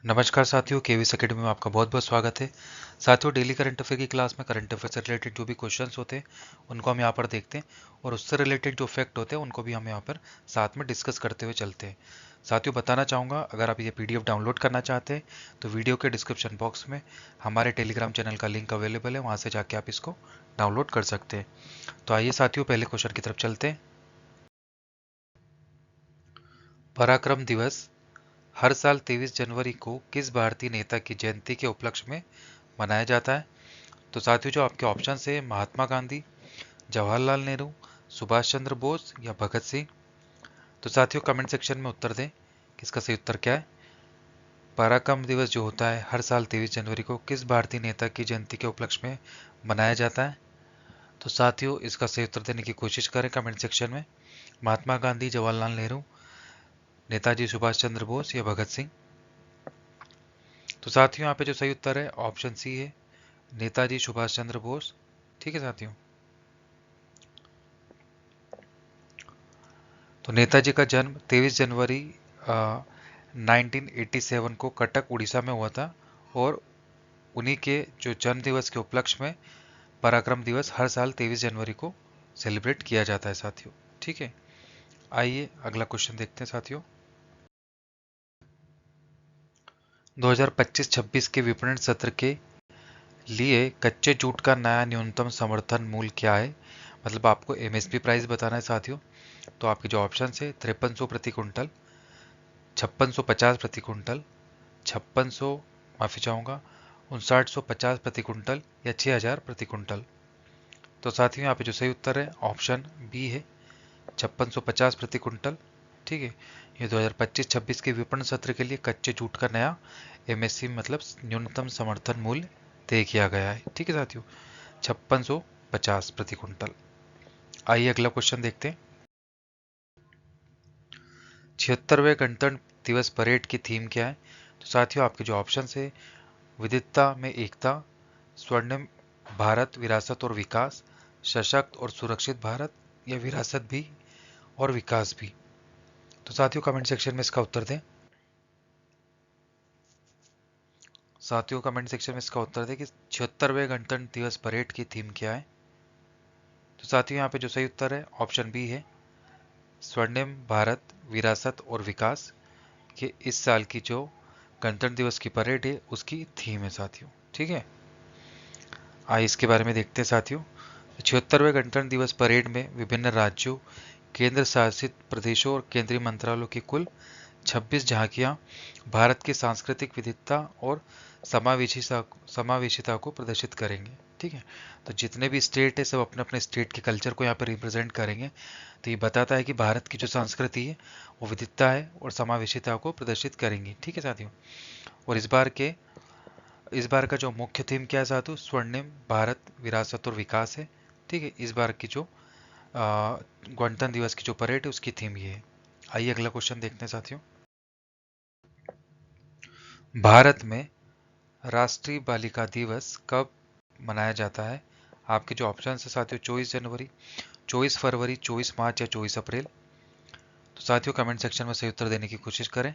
नमस्कार साथियों, KVS academy में आपका बहुत बहुत स्वागत है। साथियों, डेली करंट अफेयर की क्लास में करंट अफेयर से रिलेटेड जो भी क्वेश्चंस होते हैं उनको हम यहाँ पर देखते हैं और उससे रिलेटेड जो फैक्ट होते हैं उनको भी हम यहाँ पर साथ में डिस्कस करते हुए चलते हैं। साथियों, बताना चाहूँगा, अगर आप ये पीडीएफ डाउनलोड करना चाहते हैं तो वीडियो के डिस्क्रिप्शन बॉक्स में हमारे टेलीग्राम चैनल का लिंक अवेलेबल है, वहाँ से जाके आप इसको डाउनलोड कर सकते हैं। तो आइए साथियों, पहले क्वेश्चन की तरफ चलते हैं। पराक्रम दिवस हर साल 23 जनवरी को किस भारतीय नेता की जयंती के उपलक्ष्य में मनाया जाता है? तो साथियों, जो आपके ऑप्शन है, महात्मा गांधी, जवाहरलाल नेहरू, सुभाष चंद्र बोस या भगत सिंह। तो साथियों, कमेंट सेक्शन में उत्तर दें कि इसका सही उत्तर क्या है। पराक्रम दिवस जो होता है हर साल 23 जनवरी को किस भारतीय नेता की जयंती के उपलक्ष्य में मनाया जाता है? तो साथियों, इसका सही उत्तर देने की कोशिश करें कमेंट सेक्शन में। महात्मा गांधी, जवाहरलाल नेहरू, नेताजी सुभाष चंद्र बोस या भगत सिंह। तो साथियों, यहाँ पे जो सही उत्तर है ऑप्शन सी है, नेताजी सुभाष चंद्र बोस। ठीक है साथियों। तो नेताजी का जन्म 23 जनवरी 1987 को कटक उड़ीसा में हुआ था और उन्हीं के जो जन्म दिवस के उपलक्ष्य में पराक्रम दिवस हर साल 23 जनवरी को सेलिब्रेट किया जाता है साथियों। ठीक है, आइए अगला क्वेश्चन देखते हैं साथियों। 2025-26 के विपणन सत्र के लिए कच्चे जूट का नया न्यूनतम समर्थन मूल्य क्या है? मतलब आपको एमएसपी प्राइस बताना है साथियों। तो आपके जो ऑप्शन है 5300 प्रति कुंटल, 5650 प्रति कुंटल, 5600, माफी चाहूंगा, 5950 प्रति कुंटल या 6000 प्रति कुंटल। तो साथियों, यहाँ पे जो सही उत्तर है ऑप्शन बी है, 5650 प्रति कुंटल। ठीक है, ये 2025-26 के विपणन सत्र के लिए कच्चे जूट का नया एमएसपी मतलब न्यूनतम समर्थन मूल्य तय किया गया है। ठीक है साथियों, 5650 प्रति कुंटल। आइए अगला क्वेश्चन देखते हैं। 76वें गणतंत्र दिवस परेड की थीम क्या है? तो साथियों, आपके जो ऑप्शन है, विविधता में एकता, स्वर्णिम भारत, विरासत और विकास, सशक्त और सुरक्षित भारत या विरासत भी और विकास भी। तो साथियों, कमेंट सेक्शन में इसका उत्तर दें। साथियों, कमेंट सेक्शन में इसका उत्तर दें कि 76वें गणतंत्र दिवस परेड की थीम क्या है। तो साथियों, यहाँ पे जो सही उत्तर है ऑप्शन बी है, स्वर्णिम भारत, विरासत और विकास। ये इस साल की जो गणतंत्र दिवस की परेड है उसकी थीम है साथियों। ठीक है, आइए इसके बारे में देखते हैं साथियों। 76वें गणतंत्र दिवस परेड में विभिन्न राज्यों, केंद्र शासित प्रदेशों और केंद्रीय मंत्रालयों की कुल 26 झांकियां भारत की सांस्कृतिक विविधता और समावेशिता को प्रदर्शित करेंगे। ठीक है, तो जितने भी स्टेट है सब अपने अपने स्टेट के कल्चर को यहाँ पर रिप्रेजेंट करेंगे। तो ये बताता है कि भारत की जो संस्कृति है वो विविधता है और समावेशिता को प्रदर्शित करेंगी। ठीक है साथियों, और इस बार का जो मुख्य थीम क्या है साथियों, स्वर्णिम भारत, विरासत और विकास है। ठीक है, इस बार की जो गणतंत्र दिवस की जो परेड है उसकी थीम ये है। आइए अगला क्वेश्चन देखते हैं साथियों। भारत में राष्ट्रीय बालिका दिवस कब मनाया जाता है? आपके जो ऑप्शन है साथियों, 24 जनवरी, 24 फरवरी, 24 मार्च या 24 अप्रैल। तो साथियों, कमेंट सेक्शन में सही उत्तर देने की कोशिश करें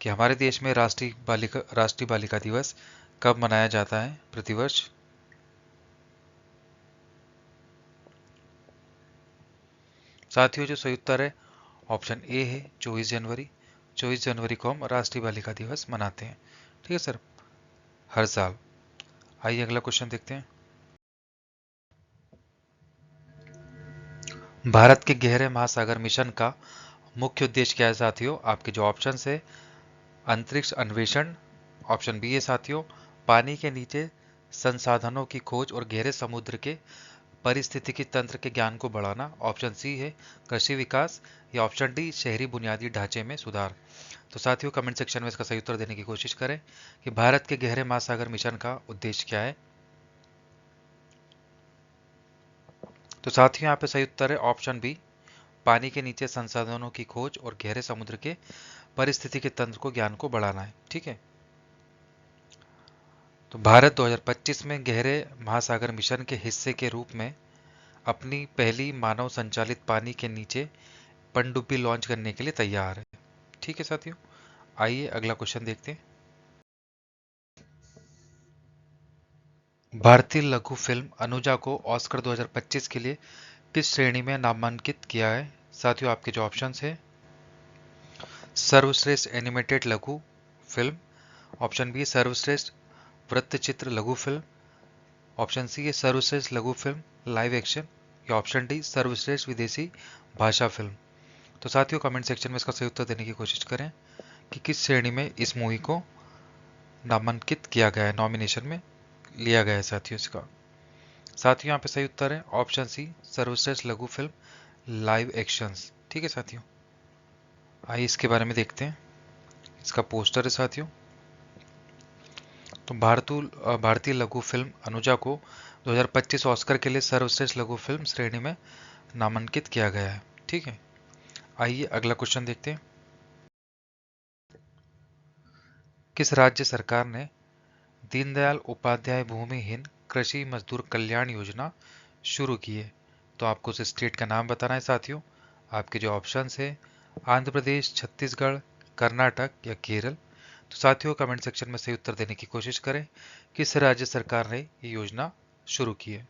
कि हमारे देश में राष्ट्रीय बालिका दिवस कब मनाया जाता है प्रतिवर्ष। साथियों, जो सही उत्तर है ऑप्शन ए है, 24 जनवरी। 24 जनवरी को हम राष्ट्रीय बालिका दिवस मनाते हैं। ठीक है सर, हर साल। आइए अगला क्वेश्चन देखते हैं। भारत के गहरे महासागर मिशन का मुख्य उद्देश्य क्या है साथियों? आपके जो ऑप्शन है, अंतरिक्ष अन्वेषण, ऑप्शन बी है साथियों, पानी के नीचे संसाधनों की खोज और गहरे समुद्र के पारिस्थितिकी तंत्र के ज्ञान को बढ़ाना, ऑप्शन सी है कृषि विकास या ऑप्शन डी शहरी बुनियादी ढांचे में सुधार। तो साथियों, कमेंट सेक्शन में इसका सही उत्तर देने की कोशिश करें कि भारत के गहरे महासागर मिशन का उद्देश्य क्या है। तो साथियों, यहाँ पे सही उत्तर है ऑप्शन बी, पानी के नीचे संसाधनों की खोज और गहरे समुद्र के परिस्थिति के तंत्र को ज्ञान को बढ़ाना है। ठीक है, तो भारत 2025 में गहरे महासागर मिशन के हिस्से के रूप में अपनी पहली मानव संचालित पानी के नीचे पनडुब्बी लॉन्च करने के लिए तैयार है। ठीक है साथियों, आइए अगला क्वेश्चन देखते हैं। भारतीय लघु फिल्म अनुजा को ऑस्कर 2025 के लिए किस श्रेणी में नामांकित किया है? साथियों, आपके जो ऑप्शंस है, सर्वश्रेष्ठ एनिमेटेड लघु फिल्म, ऑप्शन बी सर्वश्रेष्ठ वृत्तचित्र लघु फिल्म, ऑप्शन सी है सर्वश्रेष्ठ लघु फिल्म लाइव एक्शन, या ऑप्शन डी सर्वश्रेष्ठ विदेशी भाषा फिल्म। तो साथियों, कमेंट सेक्शन में इसका सही उत्तर देने की कोशिश करें कि किस श्रेणी में इस मूवी को नामांकित किया गया है, नॉमिनेशन में लिया गया है साथियों इसका। साथियों, यहाँ पे सही उत्तर है ऑप्शन सी सर्वश्रेष्ठ लघु फिल्म लाइव एक्शंस। ठीक है साथियों, आइए इसके बारे में देखते हैं। इसका पोस्टर है साथियों। तो भारतीय लघु फिल्म अनुजा को 2025 ऑस्कर के लिए सर्वश्रेष्ठ लघु फिल्म श्रेणी में नामांकित किया गया है। ठीक है, आइए अगला क्वेश्चन देखते हैं। किस राज्य सरकार ने दीनदयाल उपाध्याय भूमिहीन कृषि मजदूर कल्याण योजना शुरू की है? तो आपको उस स्टेट का नाम बताना है साथियों। आपके जो ऑप्शंस है, आंध्र प्रदेश, छत्तीसगढ़, कर्नाटक या केरल। तो साथियों, कमेंट सेक्शन में सही उत्तर देने की कोशिश करें, किस राज्य सरकार ने ये योजना शुरू की है।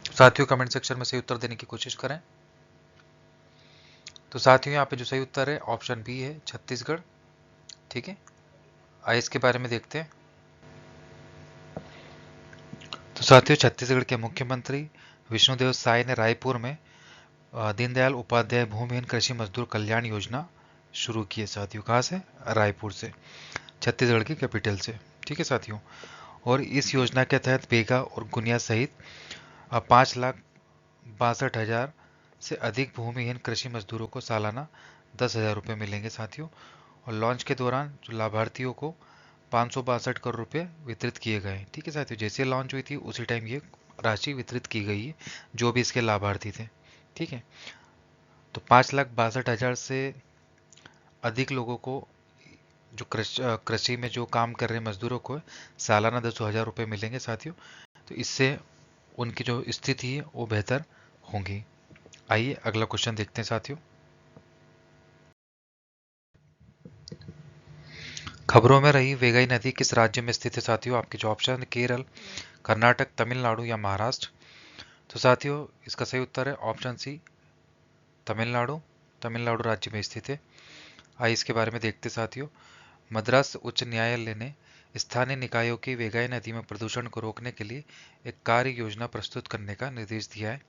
साथियों, कमेंट सेक्शन में सही उत्तर देने की कोशिश करें। तो साथियों, यहाँ पे जो सही उत्तर है ऑप्शन बी है छत्तीसगढ़। ठीक है, आइए इसके बारे में देखते हैं। तो साथियों, छत्तीसगढ़ के मुख्यमंत्री विष्णुदेव साय ने रायपुर में दीनदयाल उपाध्याय भूमिहीन कृषि मजदूर कल्याण योजना शुरू की है साथियों। कहाँ से? रायपुर से, छत्तीसगढ़ की कैपिटल से। ठीक है साथियों, और इस योजना के तहत बेगा और गुनिया सहित 5,62,हजार से अधिक भूमिहीन कृषि मजदूरों को सालाना 10,000 रुपये मिलेंगे साथियों। और लॉन्च के दौरान जो लाभार्थियों को 562 करोड़ रुपए वितरित किए गए। ठीक है साथियों, जैसे लॉन्च हुई थी उसी टाइम ये राशि वितरित की गई है जो भी इसके लाभार्थी थे। ठीक है, तो 5,62,हजार से अधिक लोगों को, जो कृषि में जो काम कर रहे मजदूरों को सालाना 10,000 रुपये मिलेंगे साथियों। तो इससे उनकी जो स्थिति है वो बेहतर होंगी। आइए अगला क्वेश्चन देखते हैं साथियों। खबरों में रही वेगाई नदी किस राज्य में स्थित है साथियों? आपके जो ऑप्शन है, केरल, कर्नाटक, तमिलनाडु या महाराष्ट्र। तो साथियों, इसका सही उत्तर है ऑप्शन सी तमिलनाडु। तमिलनाडु राज्य में स्थित है। आइए इसके बारे में देखते साथियों। मद्रास उच्च न्यायालय ने स्थानीय निकायों की वेगाई नदी में प्रदूषण को रोकने के लिए एक कार्य योजना प्रस्तुत करने का निर्देश दिया है।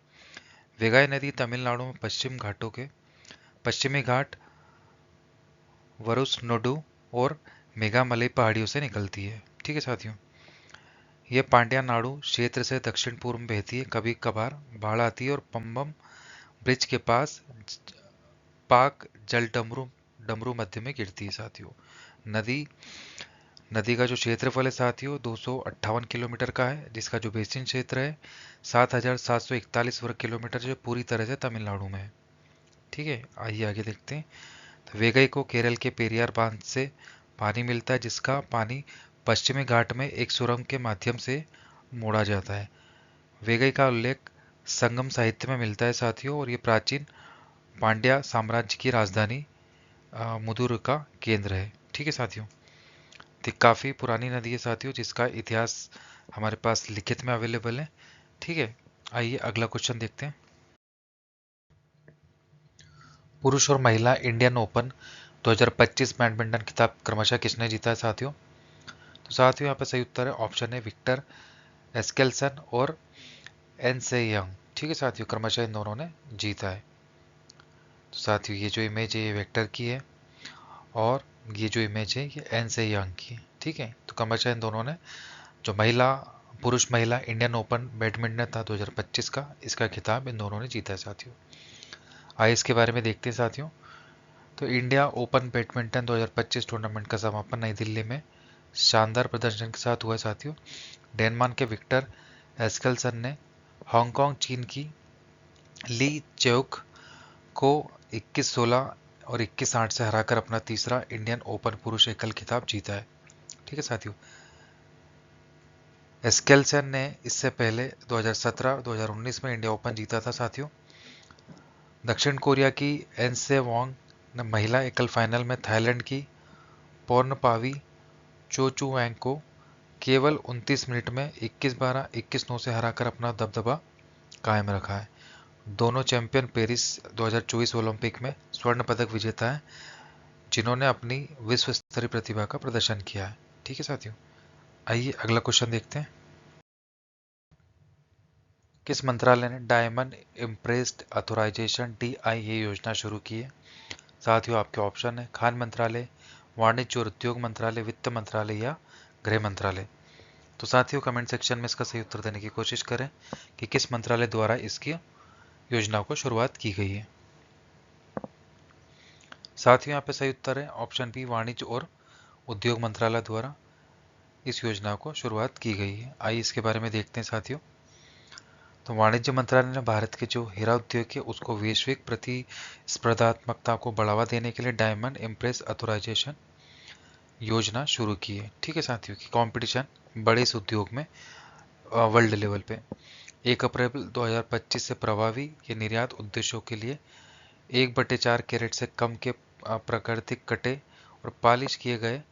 वेगाई नदी तमिलनाडु में पश्चिमी घाट, वरुसनोडु और मेघामलई पहाड़ियों से निकलती है। ठीक है साथियों, यह पांड्या नाडु क्षेत्र से दक्षिण पूर्व में बहती है। कभी कभार बाढ़ आती है और पंबम ब्रिज के पास पाक जल डमरू मध्य में गिरती है साथियों। नदी नदी का जो क्षेत्रफल है साथियों 258 किलोमीटर का है, जिसका जो बेसिन क्षेत्र है 7,741 वर्ग किलोमीटर, जो पूरी तरह से तमिलनाडु में है। ठीक है, आइए आगे देखते हैं। तो वेगई को केरल के पेरियार बांध से पानी मिलता है, जिसका पानी पश्चिमी घाट में एक सुरंग के माध्यम से मोड़ा जाता है। वेगई का उल्लेख संगम साहित्य में मिलता है साथियों, और ये प्राचीन पांड्या साम्राज्य की राजधानी मुदुर का केंद्र है। ठीक है साथियों, तो काफ़ी पुरानी नदी है साथियों, जिसका इतिहास हमारे पास लिखित में अवेलेबल है। ठीक है, आइए अगला क्वेश्चन देखते हैं। पुरुष और महिला इंडियन ओपन 2025 बैडमिंटन खिताब क्रमशः किसने जीता है साथियों? तो साथियों, यहाँ पे सही उत्तर है ऑप्शन है विक्टर एस्केल्सन और एन से यंग। ठीक है साथियों, क्रमशः इन दोनों ने जीता है। तो साथियों, ये जो इमेज है ये वेक्टर की है, और ये जो इमेज है ये एन से यंग की। ठीक है, तो क्रमशः इन दोनों ने जो पुरुष महिला इंडियन ओपन बैडमिंटन था 2025 का, इसका खिताब इन दोनों ने जीता है साथियों। आइए इसके बारे में देखते हैं साथियों। तो इंडिया ओपन बैडमिंटन 2025 टूर्नामेंट का समापन नई दिल्ली में शानदार प्रदर्शन के साथ हुआ है साथियों। डेनमार्क के विक्टर एस्केल्सन ने हांगकांग चीन की ली चेउक को 21-16 और 21-8 से हराकर अपना तीसरा इंडियन ओपन पुरुष एकल खिताब जीता है। ठीक है साथियों, एस्केल्सन ने इससे पहले 2017 और 2019 में इंडिया ओपन जीता था साथियों। दक्षिण कोरिया की एनसे वोंग ने महिला एकल फाइनल में थाईलैंड की पोर्नपावी चो चू वैंग को केवल 29 मिनट में 21-12, 21-9 से हराकर अपना दबदबा कायम रखा है। दोनों चैंपियन पेरिस 2024 ओलंपिक में स्वर्ण पदक विजेता है, जिन्होंने अपनी विश्व स्तरीय प्रतिभा का प्रदर्शन किया है। ठीक है साथियों, आइए अगला क्वेश्चन देखते हैं। किस मंत्रालय ने डायमंड इम्प्रेस्ड ऑथराइजेशन DIA योजना शुरू की है? साथियों, आपके ऑप्शन है खान मंत्रालय, वाणिज्य और उद्योग मंत्रालय, वित्त मंत्रालय या गृह मंत्रालय। तो साथियों, कमेंट सेक्शन में इसका सही उत्तर देने की कोशिश करें कि किस मंत्रालय द्वारा इसकी योजना को शुरुआत की गई है। साथियों, यहाँ पे सही उत्तर है ऑप्शन बी, वाणिज्य और उद्योग मंत्रालय द्वारा इस योजना को शुरुआत की गई है। आइए इसके बारे में देखते हैं साथियों। तो वाणिज्य मंत्रालय ने भारत के जो हीरा उद्योग है उसको वैश्विक प्रतिस्पर्धात्मकता को बढ़ावा देने के लिए डायमंड इम्प्रेस ऑथराइजेशन योजना शुरू की है। ठीक है साथियों, की कंपटीशन बड़े इस उद्योग में वर्ल्ड लेवल पे 1 अप्रैल 2025 से प्रभावी ये निर्यात उद्देश्यों के लिए 1/4 कैरेट से कम के प्राकृतिक कटे और पॉलिश किए गए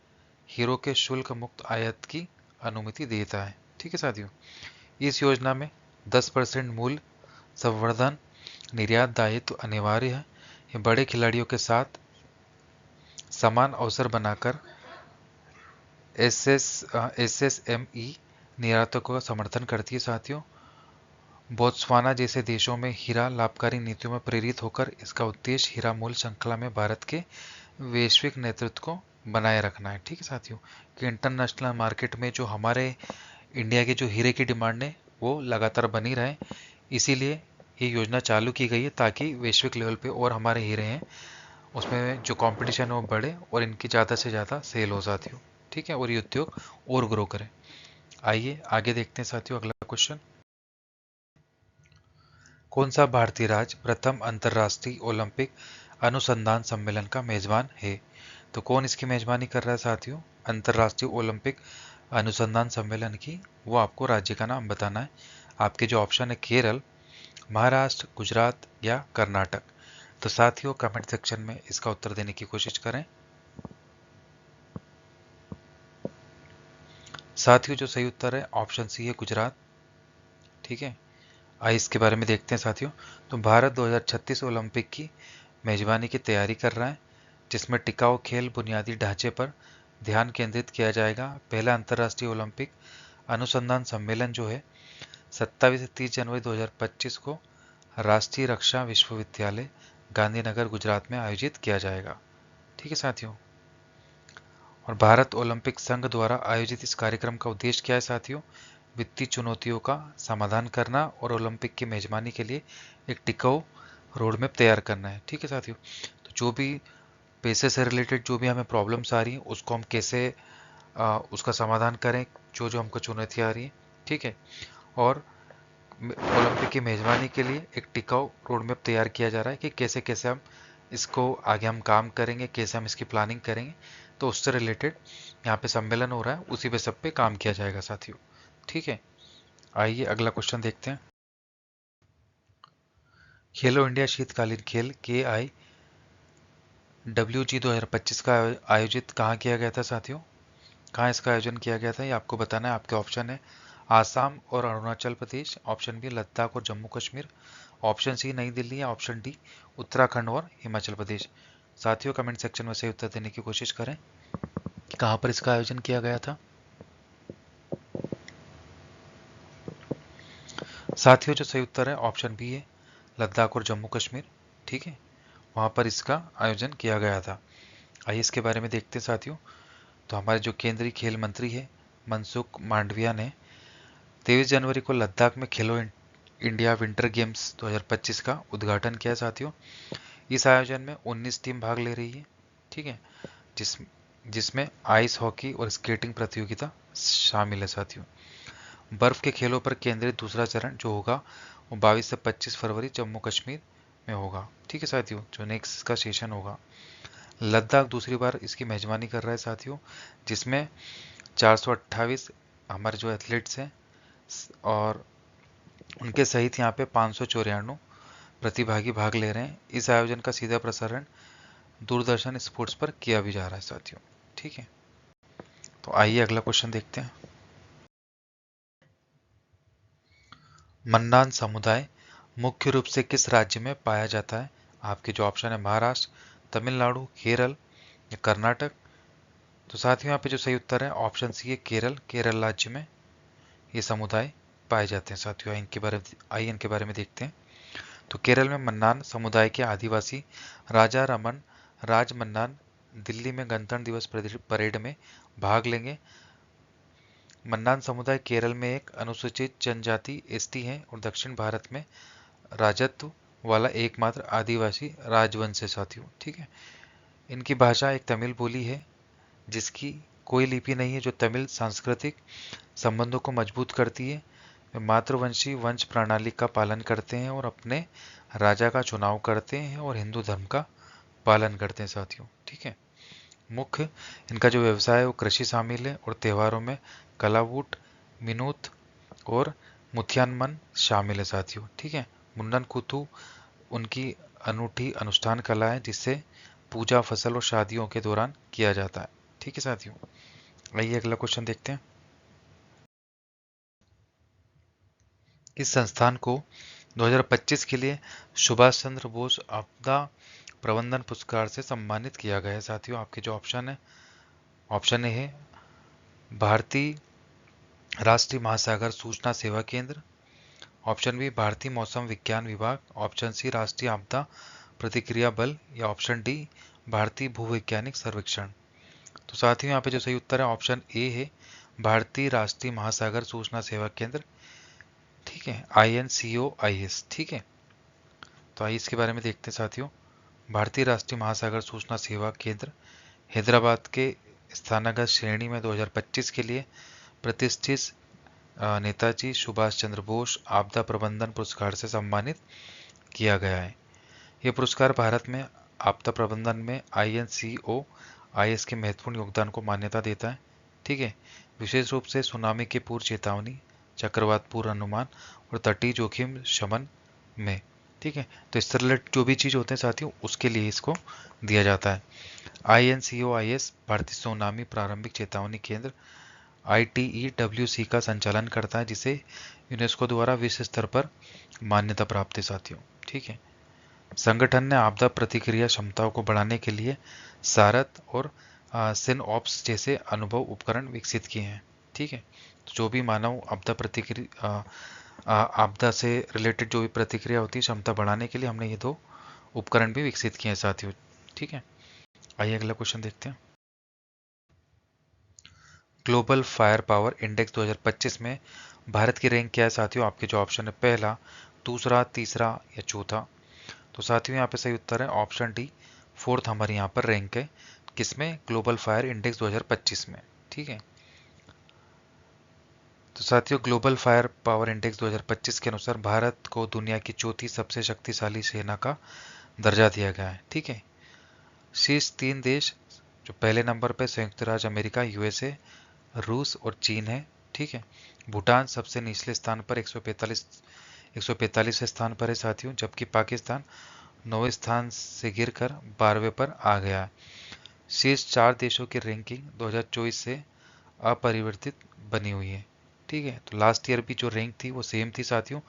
हीरो के शुल्क मुक्त आयात की अनुमति देता है। ठीक है साथियों, इस योजना में 10% मूल्य संवर्धन निर्यात दायित्व अनिवार्य है। ये बड़े खिलाड़ियों के साथ समान अवसर बनाकर SSME निर्यातकों का समर्थन करती है। साथियों, बोत्सवाना जैसे देशों में हीरा लाभकारी नीतियों में प्रेरित होकर इसका उद्देश्य हीरा मूल्य श्रृंखला में भारत के वैश्विक नेतृत्व को बनाए रखना है। ठीक है साथियों, कि इंटरनेशनल मार्केट में जो हमारे इंडिया के जो हीरे की डिमांड है वो लगातार बनी रहे, इसीलिए ये योजना चालू की गई है ताकि वैश्विक लेवल पे और हमारे हीरे हैं उसमें जो कंपटीशन है वो बढ़े और इनकी ज़्यादा से ज़्यादा सेल हो साथियों। ठीक है, और ये उद्योग और ग्रो करे। आइए आगे देखते हैं साथियों अगला क्वेश्चन। कौन सा भारतीय राज्य प्रथम अंतर्राष्ट्रीय ओलंपिक अनुसंधान सम्मेलन का मेजबान है? तो कौन इसकी मेजबानी कर रहा है साथियों अंतर्राष्ट्रीय ओलंपिक अनुसंधान सम्मेलन की? वो आपको राज्य का नाम बताना है। आपके जो ऑप्शन है केरल, महाराष्ट्र, गुजरात या कर्नाटक। तो साथियों, कमेंट सेक्शन में इसका उत्तर देने की कोशिश करें। साथियों, जो सही उत्तर है ऑप्शन सी है, गुजरात। ठीक है, आइए इसके बारे में देखते हैं साथियों। तो भारत 2036 ओलंपिक की मेजबानी की तैयारी कर रहा है, जिसमें टिकाऊ खेल बुनियादी ढांचे पर ध्यान केंद्रित किया जाएगा। पहला अंतर्राष्ट्रीय ओलंपिक अनुसंधान सम्मेलन जो है 27 से 30 जनवरी 2025 को राष्ट्रीय रक्षा विश्वविद्यालय गांधीनगर गुजरात में आयोजित किया जाएगा। ठीक है साथियों, और भारत ओलंपिक संघ द्वारा आयोजित इस कार्यक्रम का उद्देश्य क्या है साथियों? वित्तीय चुनौतियों का समाधान करना और ओलंपिक की मेजबानी के लिए एक टिकाऊ रोड मैप तैयार करना है। ठीक है साथियों, तो जो भी पैसे से रिलेटेड जो भी हमें प्रॉब्लम्स आ रही हैं उसको हम कैसे उसका समाधान करें, जो जो हमको चुनौतियाँ आ रही हैं। ठीक है, और ओलंपिक की मेजबानी के लिए एक टिकाऊ रोड मैप तैयार किया जा रहा है कि कैसे कैसे हम इसको आगे हम काम करेंगे, कैसे हम इसकी प्लानिंग करेंगे। तो उससे रिलेटेड यहाँ पे सम्मेलन हो रहा है, उसी पे सब पे काम किया जाएगा साथियों। ठीक है, आइए अगला क्वेश्चन देखते हैं। खेलो इंडिया शीतकालीन खेल KIWG 2025 का आयोजित कहाँ किया गया था साथियों? कहाँ इसका आयोजन किया गया था ये आपको बताना है। आपके ऑप्शन है आसाम और अरुणाचल प्रदेश, ऑप्शन बी लद्दाख और जम्मू कश्मीर, ऑप्शन सी नई दिल्ली या ऑप्शन डी उत्तराखंड और हिमाचल प्रदेश। साथियों, कमेंट सेक्शन में सही उत्तर देने की कोशिश करें कि कहाँ पर इसका आयोजन किया गया था। साथियों, जो सही उत्तर है ऑप्शन बी है लद्दाख और जम्मू कश्मीर। ठीक है, वहाँ पर इसका आयोजन किया गया था। आइए इसके बारे में देखते हैं साथियों। तो हमारे जो केंद्रीय खेल मंत्री है मनसुख मांडविया ने 23 जनवरी को लद्दाख में खेलो इंडिया विंटर गेम्स 2025 का उद्घाटन किया साथियों। इस आयोजन में 19 टीम भाग ले रही है। ठीक है, जिसमें आइस हॉकी और स्केटिंग प्रतियोगिता शामिल है साथियों। बर्फ के खेलों पर केंद्रित दूसरा चरण जो होगा वो 22 से 25 फरवरी जम्मू कश्मीर में होगा। ठीक है साथियों, जो नेक्स्ट का सेशन होगा। लद्दाख दूसरी बार इसकी मेजबानी कर रहा है साथियों, जिसमें 428 हमारे जो एथलीट्स हैं और उनके सहित यहाँ पे 594 प्रतिभागी भाग ले रहे हैं। इस आयोजन का सीधा प्रसारण दूरदर्शन स्पोर्ट्स पर किया भी जा रहा है साथियों। ठीक है, तो आइए अगला क्वेश्चन देखते हैं। मन्नान समुदाय मुख्य रूप से किस राज्य में पाया जाता है? आपके जो ऑप्शन है महाराष्ट्र, तमिलनाडु, केरल या कर्नाटक। तो साथियों यहाँ पे जो सही उत्तर है ऑप्शन सी है केरल। केरल राज्य में ये समुदाय पाए जाते हैं। साथियों इनके बारे में देखते हैं। तो केरल में मन्नान समुदाय के आदिवासी राजा रमन राजमन्नान दिल्ली में गणतंत्र दिवस परेड में भाग लेंगे। मन्नान समुदाय केरल में एक अनुसूचित जनजाति एसटी है और दक्षिण भारत में राजत्व वाला एकमात्र आदिवासी राजवंश है। साथियों ठीक है, इनकी भाषा एक तमिल बोली है जिसकी कोई लिपि नहीं है, जो तमिल सांस्कृतिक संबंधों को मजबूत करती है। वे मातृवंशी वंश प्रणाली का पालन करते हैं और अपने राजा का चुनाव करते हैं और हिंदू धर्म का पालन करते हैं। साथियों ठीक है, मुख्य इनका जो व्यवसाय है वो कृषि शामिल है और त्योहारों में कलावूट, मिनूत और मुथियानमन शामिल है। साथियों ठीक है, मुंडन कुथु उनकी अनूठी अनुष्ठान कला है जिससे पूजा, फसल और शादियों के दौरान किया जाता है। ठीक है साथियों, आइए अगला क्वेश्चन देखते हैं। इस संस्थान को 2025 के लिए सुभाष चंद्र बोस आपदा प्रबंधन पुरस्कार से सम्मानित किया गया है। साथियों आपके जो ऑप्शन है, ऑप्शन ए है भारतीय राष्ट्रीय महासागर सूचना सेवा केंद्र, ऑप्शन बी भारतीय मौसम विज्ञान विभाग, ऑप्शन सी राष्ट्रीय आपदा प्रतिक्रिया बल या ऑप्शन डी भारतीय भूवैज्ञानिक सर्वेक्षण। तो साथियों यहाँ पे जो सही उत्तर है ऑप्शन ए है भारतीय राष्ट्रीय महासागर सूचना सेवा केंद्र। ठीक है, INCOIS। ठीक है, तो आइए इसके बारे में देखते हैं। साथियों भारतीय राष्ट्रीय महासागर सूचना सेवा केंद्र हैदराबाद के स्थानागत श्रेणी में 2025 के लिए प्रतिष्ठित नेताजी सुभाष चंद्र बोस आपदा प्रबंधन पुरस्कार से सम्मानित किया गया है। यह पुरस्कार भारत में आपदा प्रबंधन में INCOIS के महत्वपूर्ण योगदान को मान्यता देता है। ठीक है, विशेष रूप से सुनामी के पूर्व चेतावनी, चक्रवात पूर्व अनुमान और तटीय जोखिम शमन में। ठीक है, तो इससे रिलेटेड जो भी चीज़ होते हैं साथियों उसके लिए इसको दिया जाता है। INCOIS भारतीय सुनामी प्रारंभिक चेतावनी केंद्र ITEWC का संचालन करता है जिसे यूनेस्को द्वारा विश्व स्तर पर मान्यता प्राप्त है। साथियों ठीक है, संगठन ने आपदा प्रतिक्रिया क्षमताओं को बढ़ाने के लिए सारत और सिनऑप्स जैसे अनुभव उपकरण विकसित किए हैं। ठीक है, तो जो भी मानव आपदा से रिलेटेड जो भी प्रतिक्रिया होती है क्षमता बढ़ाने के लिए हमने ये दो उपकरण भी विकसित किए हैं। साथियों ठीक है, आइए अगला क्वेश्चन देखते हैं। ग्लोबल फायर पावर इंडेक्स 2025 में भारत की रैंक क्या है? साथियों आपके जो ऑप्शन है पहला, दूसरा, तीसरा या चौथा। तो साथियों यहाँ पे सही उत्तर है ऑप्शन डी, फोर्थ हमारी यहाँ पर रैंक है। किसमें? ग्लोबल फायर इंडेक्स 2025 में। ठीक है, तो साथियों ग्लोबल फायर पावर इंडेक्स 2025 के अनुसार भारत को दुनिया की चौथी सबसे शक्तिशाली सेना का दर्जा दिया गया है। ठीक है, शीर्ष 3 देश जो पहले नंबर पर संयुक्त राज्य अमेरिका, USA, रूस और चीन है। ठीक है, भूटान सबसे निचले स्थान पर 145 स्थान पर है साथियों, जबकि पाकिस्तान 9वें स्थान से गिरकर 12वें पर आ गया है। शीर्ष 4 देशों की रैंकिंग 2024 से अपरिवर्तित बनी हुई है। ठीक है, तो लास्ट ईयर भी जो रैंक थी वो सेम थी साथियों,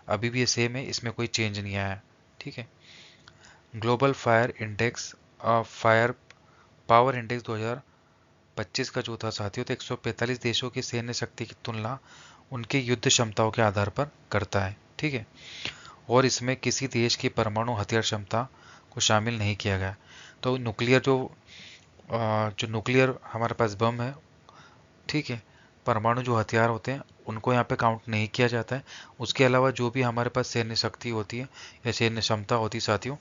अभी भी ये सेम है, इसमें कोई चेंज नहीं आया। ठीक है, global fire index fire power index 2025 का जो था साथियों, तो 145 देशों की सैन्य शक्ति की तुलना उनकी युद्ध क्षमताओं के आधार पर करता है। ठीक है, और इसमें किसी देश की परमाणु हथियार क्षमता को शामिल नहीं किया गया। तो न्यूक्लियर जो न्यूक्लियर हमारे पास बम है, ठीक है, परमाणु जो हथियार होते हैं उनको यहाँ पे काउंट नहीं किया जाता है। उसके अलावा जो भी हमारे पास सैन्य शक्ति होती है या सैन्य क्षमता होती है साथियों,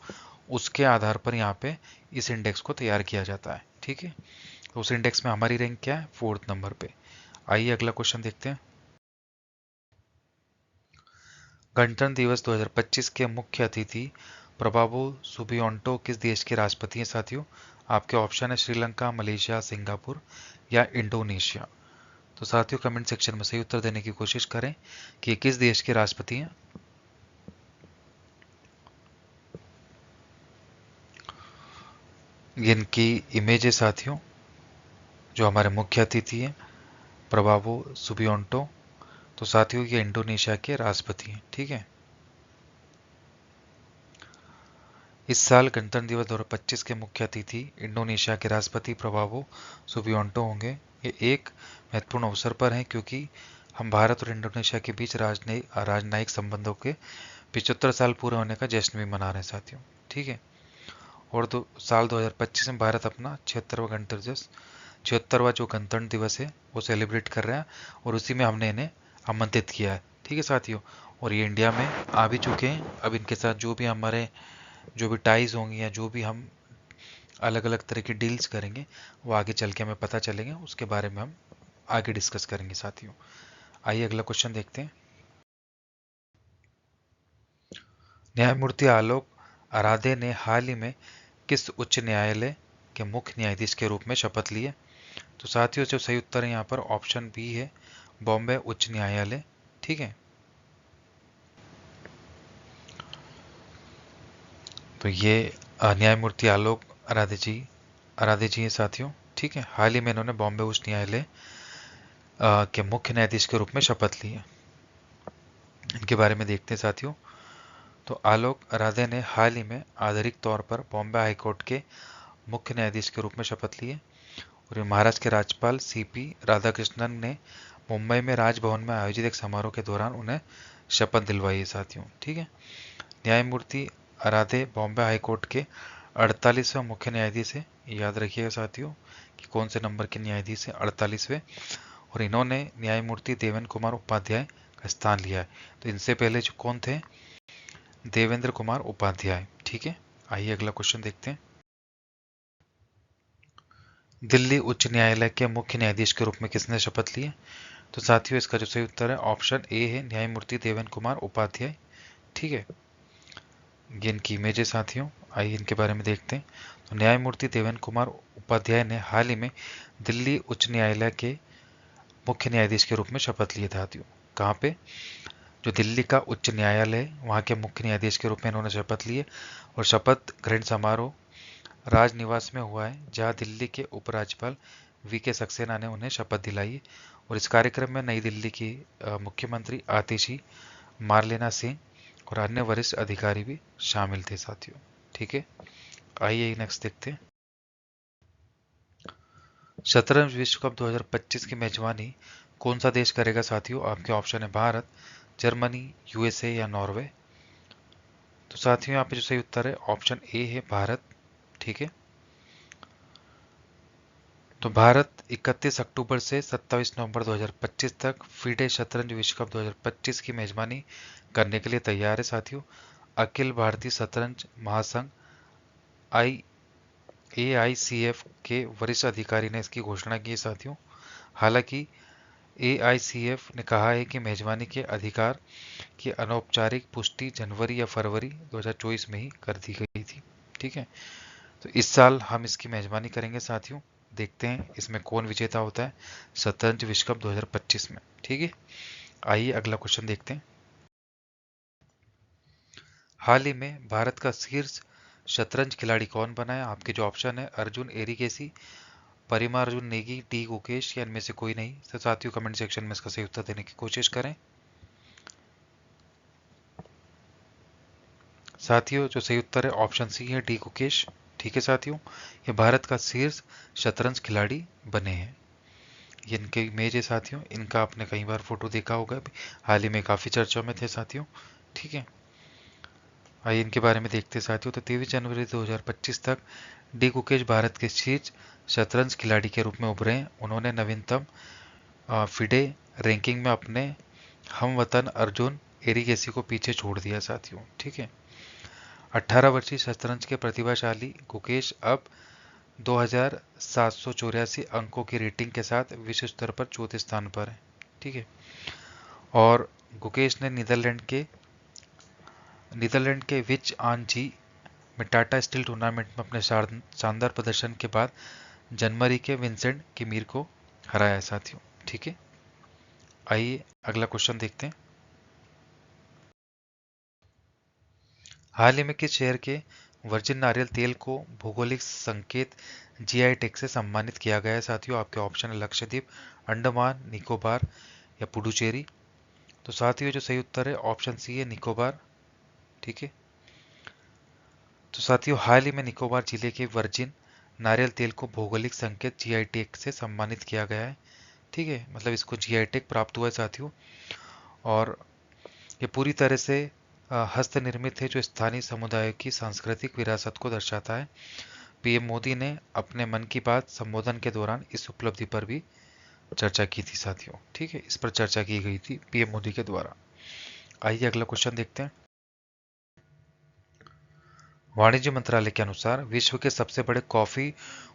उसके आधार पर यहाँ पे इस इंडेक्स को तैयार किया जाता है। ठीक है, तो उस इंडेक्स में हमारी रैंक क्या है? 4th नंबर पे। आइए अगला क्वेश्चन देखते हैं। गणतंत्र दिवस 2025 के मुख्य अतिथि प्रभाबो सुबियांटो किस देश के राष्ट्रपति हैं? साथियों आपके ऑप्शन है श्रीलंका, मलेशिया, सिंगापुर या इंडोनेशिया। तो साथियों कमेंट सेक्शन में सही उत्तर देने की कोशिश करें कि किस देश के राष्ट्रपति हैं। इनकी इमेज है साथियों, जो हमारे मुख्य अतिथि हैं प्रभावो सुबियांटो। तो साथियों ये इंडोनेशिया के राष्ट्रपति हैं। ठीक है, इस साल गणतंत्र दिवस 2025 के मुख्य अतिथि इंडोनेशिया के राष्ट्रपति प्रभावो सुबियांटो होंगे। ये एक महत्वपूर्ण अवसर पर हैं क्योंकि हम भारत और इंडोनेशिया के बीच राजनयिक संबंधों के 75 साल पूरे होने का जश्न भी मना रहे हैं साथियों। ठीक है, और साल 2025 में भारत अपना 76वां जो गणतंत्र दिवस है वो सेलिब्रेट कर रहा है, और उसी में हमने इन्हें आमंत्रित किया है। ठीक है साथियों, और ये इंडिया में आ भी चुके हैं। अब इनके साथ जो भी टाइज होंगी या जो भी हम अलग अलग तरह की डील्स करेंगे वो आगे चल के हमें पता चलेंगे, उसके बारे में हम आगे डिस्कस करेंगे साथियों। आइए अगला क्वेश्चन देखते हैं। न्यायमूर्ति आलोक आराधे ने हाल ही में किस उच्च न्यायालय के मुख्य न्यायाधीश के रूप में शपथ ली है? तो साथियों जो सही उत्तर है यहाँ पर ऑप्शन बी है, बॉम्बे उच्च न्यायालय। ठीक है, तो ये न्यायमूर्ति आलोक आराधे जी हैं साथियों। ठीक है, हाल ही में इन्होंने बॉम्बे उच्च न्यायालय के मुख्य न्यायाधीश के रूप में शपथ ली है। इनके बारे में देखते हैं साथियों। तो आलोक आराधे ने हाल ही में आधिकारिक तौर पर बॉम्बे हाईकोर्ट के मुख्य न्यायाधीश के रूप में शपथ ली है, और महाराष्ट्र के राज्यपाल सीपी राधाकृष्णन ने मुंबई में राजभवन में आयोजित एक समारोह के दौरान उन्हें शपथ दिलवाई है साथियों। ठीक है, न्यायमूर्ति आराधे बॉम्बे हाईकोर्ट के 48वें मुख्य न्यायाधीश है। याद रखिएगा साथियों कि कौन से नंबर के न्यायाधीश है, 48वें, और इन्होंने न्यायमूर्ति देवेंद्र कुमार उपाध्याय का स्थान लिया है। तो इनसे पहले जो कौन थे, देवेंद्र कुमार उपाध्याय। ठीक है, आइए अगला क्वेश्चन देखते हैं। दिल्ली उच्च न्यायालय के मुख्य न्यायाधीश के रूप में किसने शपथ ली है? तो साथियों इसका जो सही उत्तर है ऑप्शन ए है, न्यायमूर्ति देवेंद्र कुमार उपाध्याय। ठीक है, ये इनकी इमेज है साथियों, आइए इनके बारे में देखते हैं। तो न्यायमूर्ति देवेंद्र कुमार उपाध्याय ने हाल ही में दिल्ली उच्च न्यायालय के मुख्य न्यायाधीश के रूप में शपथ ली है साथियों। कहाँ पे? जो दिल्ली का उच्च न्यायालय है वहाँ के मुख्य न्यायाधीश के रूप में इन्होंने शपथ ली है, और शपथ ग्रहण समारोह राजनिवास में हुआ है, जहां दिल्ली के उपराज्यपाल वी.के. सक्सेना ने उन्हें शपथ दिलाई। और इस कार्यक्रम में नई दिल्ली की मुख्यमंत्री आतिशी मार्लेना सिंह और अन्य वरिष्ठ अधिकारी भी शामिल थे साथियों। ठीक है, आइए नेक्स्ट देखते हैं। शतरंज विश्व कप 2025 की मेजबानी कौन सा देश करेगा साथियों? आपके ऑप्शन है भारत, जर्मनी, यूएसए या नॉर्वे। तो साथियों यहाँ पे जो सही उत्तर है ऑप्शन ए है भारत। ठीक है, तो भारत 31 अक्टूबर से 27 नवंबर 2025 तक फीडे शतरंज विश्व कप 2025 की मेजबानी करने के लिए तैयार है साथियों। अखिल भारतीय शतरंज महासंघ आई AICF के वरिष्ठ अधिकारी ने इसकी घोषणा की है साथियों। हालांकि AICF ने कहा है कि मेजबानी के अधिकार की अनौपचारिक पुष्टि जनवरी या फरवरी 2024 में ही कर दी गई थी। ठीक है, तो इस साल हम इसकी मेजबानी करेंगे साथियों। देखते हैं इसमें कौन विजेता होता है शतरंज विश्व कप 2025 में। ठीक है, आइए अगला क्वेश्चन देखते हैं। हाल ही में भारत का शीर्ष शतरंज खिलाड़ी कौन बना है? आपके जो ऑप्शन है अर्जुन एरिगेसी, परिमा अर्जुन नेगी, डी गुकेश या इनमें से कोई नहीं। तो साथियों कमेंट सेक्शन में इसका सही उत्तर देने की कोशिश करें। साथियों जो सही उत्तर है ऑप्शन सी है, डी गुकेश। ठीक है साथियों, ये भारत का शीर्ष शतरंज खिलाड़ी बने हैं। ये इनके इमेज है साथियों, इनका आपने कई बार फोटो देखा होगा, हाल ही में काफी चर्चा में थे साथियों। ठीक है, आइए इनके बारे में देखते हैं साथियों। तो 23 जनवरी 2025 तक डी गुकेश भारत के शीर्ष शतरंज खिलाड़ी के रूप में उभरे हैं। उन्होंने नवीनतम फिडे रैंकिंग में अपने हमवतन अर्जुन एरिगेसी को पीछे छोड़ दिया साथियों। ठीक है, 18 वर्षीय शतरंज के प्रतिभाशाली गुकेश अब 2784 अंकों की रेटिंग के साथ विश्व स्तर पर चौथे स्थान पर है। ठीक है, और गुकेश ने नीदरलैंड के विच आन जी में टाटा स्टील टूर्नामेंट में अपने शानदार प्रदर्शन के बाद जनवरी के विंसेंट किमीर को हराया साथियों। ठीक है, आइए अगला क्वेश्चन देखते हैं। हाल ही में किस शहर के वर्जिन नारियल तेल को भौगोलिक संकेत जीआई टैग से सम्मानित किया गया है साथियों। आपके ऑप्शन है लक्षद्वीप, अंडमान निकोबार या पुडुचेरी। तो साथियों जो सही उत्तर है ऑप्शन सी है निकोबार। ठीक है। तो साथियों हाल ही में निकोबार जिले के वर्जिन नारियल तेल को भौगोलिक संकेत जीआई टैग से सम्मानित किया गया है। ठीक है, मतलब इसको जीआई टैग प्राप्त हुआ है साथियों। और ये पूरी तरह से हस्त निर्मित है, जो स्थानीय समुदायों की सांस्कृतिक विरासत को दर्शाता है। पीएम मोदी ने अपने मन की बात संबोधन के दौरान इस उपलब्धि पर भी चर्चा की थी साथियों। ठीक है, इस पर चर्चा की गई थी पीएम मोदी के द्वारा। आइए अगला क्वेश्चन देखते हैं। वाणिज्य मंत्रालय के अनुसार विश्व के सबसे बड़े कॉफी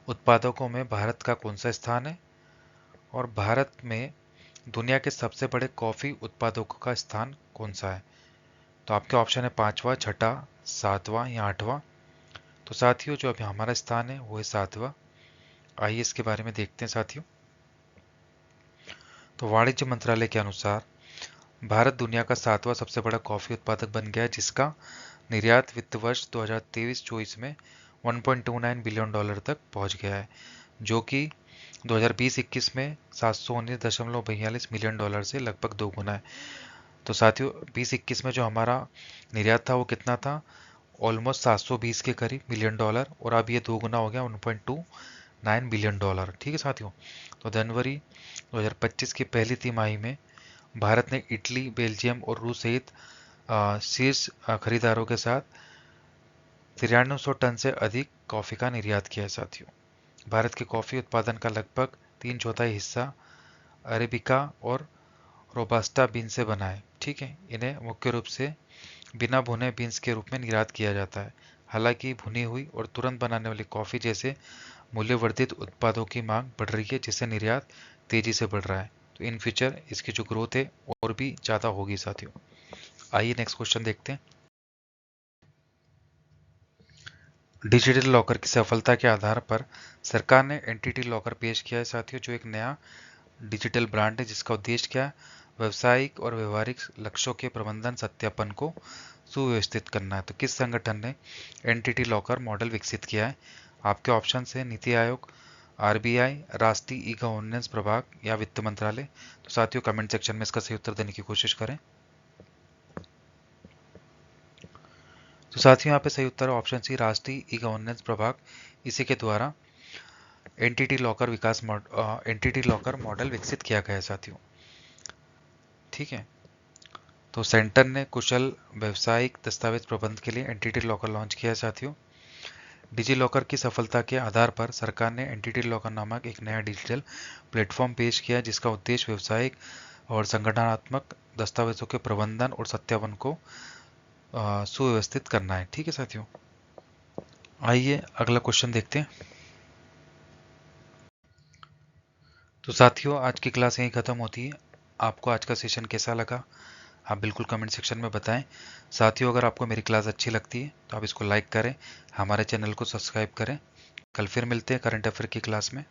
उत्पादकों में भारत का कौन सा स्थान है? और भारत में दुनिया के सबसे बड़े कॉफी उत्पादकों का स्थान कौन सा है? तो आपके ऑप्शन है पांचवा, छठा, सातवां या आठवां। तो साथियों जो अभी हमारा स्थान है वो है सातवां। आइए इसके बारे में देखते हैं साथियों। तो वाणिज्य मंत्रालय के अनुसार भारत दुनिया का सातवां सबसे बड़ा कॉफी उत्पादक बन गया है, जिसका निर्यात वित्त वर्ष 2023-24 में $1.29 बिलियन तक पहुंच गया है, जो कि 2020-21 में $719.42 मिलियन से लगभग दोगुना है। तो साथियों 2021 में जो हमारा निर्यात था वो कितना था? ऑलमोस्ट 720 के करीब मिलियन डॉलर, और अब ये दोगुना हो गया $1.29 बिलियन। ठीक है साथियों। तो जनवरी 2025 की पहली तिमाही में भारत ने इटली, बेल्जियम और रूस सहित शीर्ष खरीदारों के साथ 9300 टन से अधिक कॉफी का निर्यात किया है साथियों। भारत के कॉफी उत्पादन का लगभग 3/4 हिस्सा अरेबिका और रोबास्टा बीन से बना है। ठीक है, इन्हें मुख्य रूप से बिना भुने बीन्स के रूप में निर्यात किया जाता है। हालांकि भुनी हुई और तुरंत बनाने वाली कॉफी जैसे मूल्यवर्धित उत्पादों की मांग बढ़ रही है, जिससे निर्यात तेजी से बढ़ रहा है। तो इन फ्यूचर इसकी जो ग्रोथ है और भी ज्यादा होगी साथियों। आइए नेक्स्ट क्वेश्चन देखते हैं। डिजिटल लॉकर की सफलता के आधार पर सरकार ने एंटिटी लॉकर पेश किया है साथियों, जो एक नया डिजिटल ब्रांड है, जिसका उद्देश्य क्या है? व्यावसायिक और व्यवहारिक लक्ष्यों के प्रबंधन सत्यापन को सुव्यवस्थित करना है। तो किस संगठन ने एंटिटी लॉकर मॉडल विकसित किया है? आपके ऑप्शन है नीति आयोग, आरबीआई, राष्ट्रीय ई गवर्नेंस प्रभाग या वित्त मंत्रालय। तो साथियों कमेंट सेक्शन में इसका सही उत्तर देने की कोशिश करें। तो साथियों यहाँ पे सही उत्तर है ऑप्शन सी, राष्ट्रीय ई गवर्नेंस प्रभाग। इसी के द्वारा एंटिटी लॉकर मॉडल विकसित किया गया है साथियों। ठीक है। तो सेंटर ने कुशल व्यवसायिक दस्तावेज प्रबंध के लिए एंटिटी लॉकर लॉन्च किया है साथियों। डिजी लॉकर की सफलता के आधार पर सरकार ने एंटिटी लॉकर नामक एक नया डिजिटल प्लेटफॉर्म पेश किया, जिसका उद्देश्य व्यवसायिक और संगठनात्मक दस्तावेजों के प्रबंधन और सत्यापन को सुव्यवस्थित करना है। ठीक है साथियों। आइए अगला क्वेश्चन देखते हैं। तो साथियों आज की क्लास यहीं खत्म होती है। आपको आज का सेशन कैसा लगा आप बिल्कुल कमेंट सेक्शन में बताएं। साथियों अगर आपको मेरी क्लास अच्छी लगती है तो आप इसको लाइक करें, हमारे चैनल को सब्सक्राइब करें। कल फिर मिलते हैं करंट अफेयर की क्लास में।